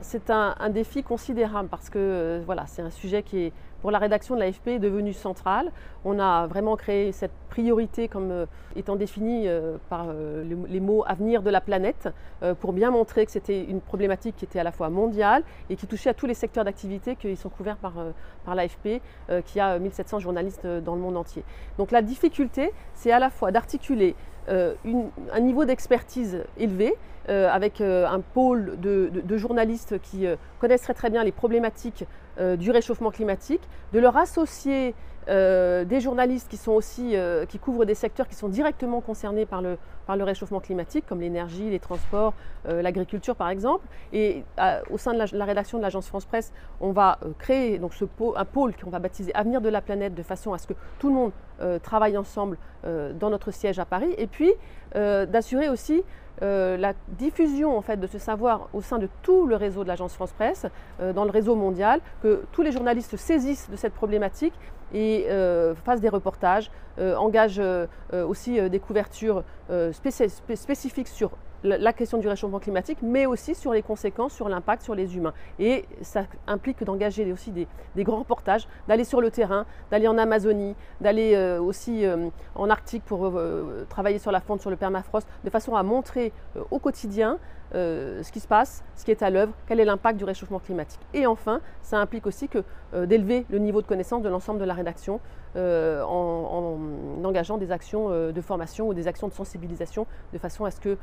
C'est un défi considérable parce que voilà, c'est un sujet qui est, pour la rédaction de l'AFP, est devenu central. On a vraiment créé cette priorité comme étant définie par les mots « avenir de la planète » pour bien montrer que c'était une problématique qui était à la fois mondiale et qui touchait à tous les secteurs d'activité qui sont couverts par l'AFP, qui a 1700 journalistes dans le monde entier. Donc la difficulté, c'est à la fois d'articuler un niveau d'expertise élevé, avec un pôle de journalistes qui connaissent très bien les problématiques du réchauffement climatique, de leur associer des journalistes qui sont aussi, qui couvrent des secteurs qui sont directement concernés par le réchauffement climatique, comme l'énergie, les transports, l'agriculture par exemple. Et au sein de la rédaction de l'agence France Presse, on va créer donc un pôle qu'on va baptiser Avenir de la planète, de façon à ce que tout le monde travaille ensemble dans notre siège à Paris, et puis d'assurer aussi la diffusion en fait, de ce savoir au sein de tout le réseau de l'agence France Presse, dans le réseau mondial, que tous les journalistes se saisissent de cette problématique et fassent des reportages, engagent aussi des couvertures spécifiques sur la question du réchauffement climatique, mais aussi sur les conséquences, sur l'impact sur les humains. Et ça implique d'engager aussi des grands reportages, d'aller sur le terrain, d'aller en Amazonie, d'aller aussi en Arctique pour travailler sur la fonte, sur le permafrost, de façon à montrer au quotidien ce qui se passe, ce qui est à l'œuvre, quel est l'impact du réchauffement climatique. Et enfin, ça implique aussi d'élever le niveau de connaissance de l'ensemble de la rédaction en engageant des actions de formation ou des actions de sensibilisation de façon à ce que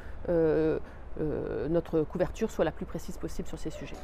notre couverture soit la plus précise possible sur ces sujets.